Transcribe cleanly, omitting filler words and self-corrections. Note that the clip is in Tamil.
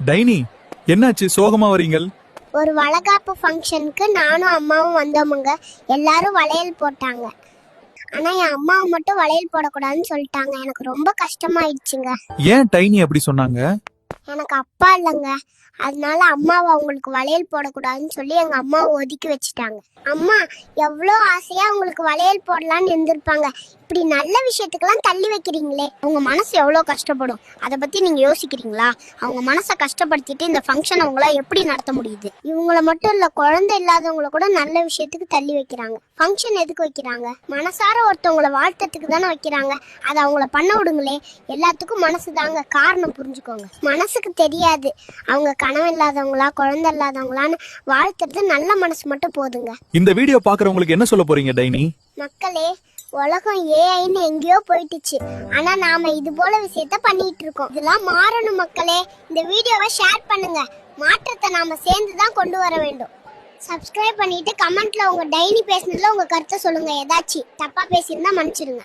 டைனி, என்னாச்சு சோகமா வரீங்கள்? ஒரு வளகாப்பு ஃபங்க்ஷனுக்கு நானும் அம்மாவும் வந்தோமுங்க. எல்லாரும் வளையல் போட்டாங்க. ஆனா என் அம்மாவை மட்டும் வளையல் போடக்கூடாதுன்னு சொல்லிட்டாங்க. எனக்கு ரொம்ப கஷ்டமாயிடுச்சுங்க. ஏன் டைனி அப்படி சொன்னாங்க? எனக்கு அப்பா இல்லைங்க. அதனால அம்மாவை அவங்களுக்கு வளையல் போடக்கூடாதுன்னு சொல்லி எங்க அம்மாவை ஒதுக்கி வச்சுட்டாங்க. அம்மா எவ்வளோ ஆசையா உங்களுக்கு வளையல் போடலான்னு இருந்திருப்பாங்க. இப்படி நல்ல விஷயத்துக்கெல்லாம் தள்ளி வைக்கிறீங்களே. அவங்க மனசு எவ்வளோ கஷ்டப்படும், அதை பத்தி நீங்க யோசிக்கிறீங்களா? அவங்க மனசை கஷ்டப்படுத்திட்டு இந்த ஃபங்க்ஷன் அவங்கள எப்படி நடத்த முடியுது? இவங்கள மட்டும் இல்ல, குழந்தை இல்லாதவங்கள கூட நல்ல விஷயத்துக்கு தள்ளி வைக்கிறாங்க. ஃபங்க்ஷன் எதுக்கு வைக்கிறாங்க? மனசார ஒருத்தவங்கள வாழ்த்தத்துக்கு தானே வைக்கிறாங்க. அதை அவங்கள பண்ண விடுங்களே. எல்லாத்துக்கும் மனசு தாங்க காரணம், புரிஞ்சுக்கோங்க. மனசுக்கு தெரியாது அவங்க கனவு இல்லாதவங்களா குழந்தை இல்லாதவங்களான்னு. வாழ்த்துறது நல்ல மனசு மட்டும் போதுங்க. இந்த வீடியோ பாக்குறவங்களுக்கு என்ன சொல்ல போறீங்க டைனி? மக்களே, உலகம் ஏஐன்னு எங்கேயோ போயிட்டுச்சு. ஆனா நாம இது போல விஷயத்த பண்ணிட்டு இருக்கோம். இதெல்லாம் மாறணும் மக்களே. இந்த வீடியோவை ஷேர் பண்ணுங்க. மாற்றத்தை நாம சேர்ந்துதான் கொண்டு வர வேண்டும். சப்ஸ்கிரைப் பண்ணிட்டு கமெண்ட்ல உங்க டைனி பேசுனதுல உங்க கருத்தை சொல்லுங்க. ஏதாச்சும் தப்பா பேசியிருந்தா மன்னிச்சிடுங்க.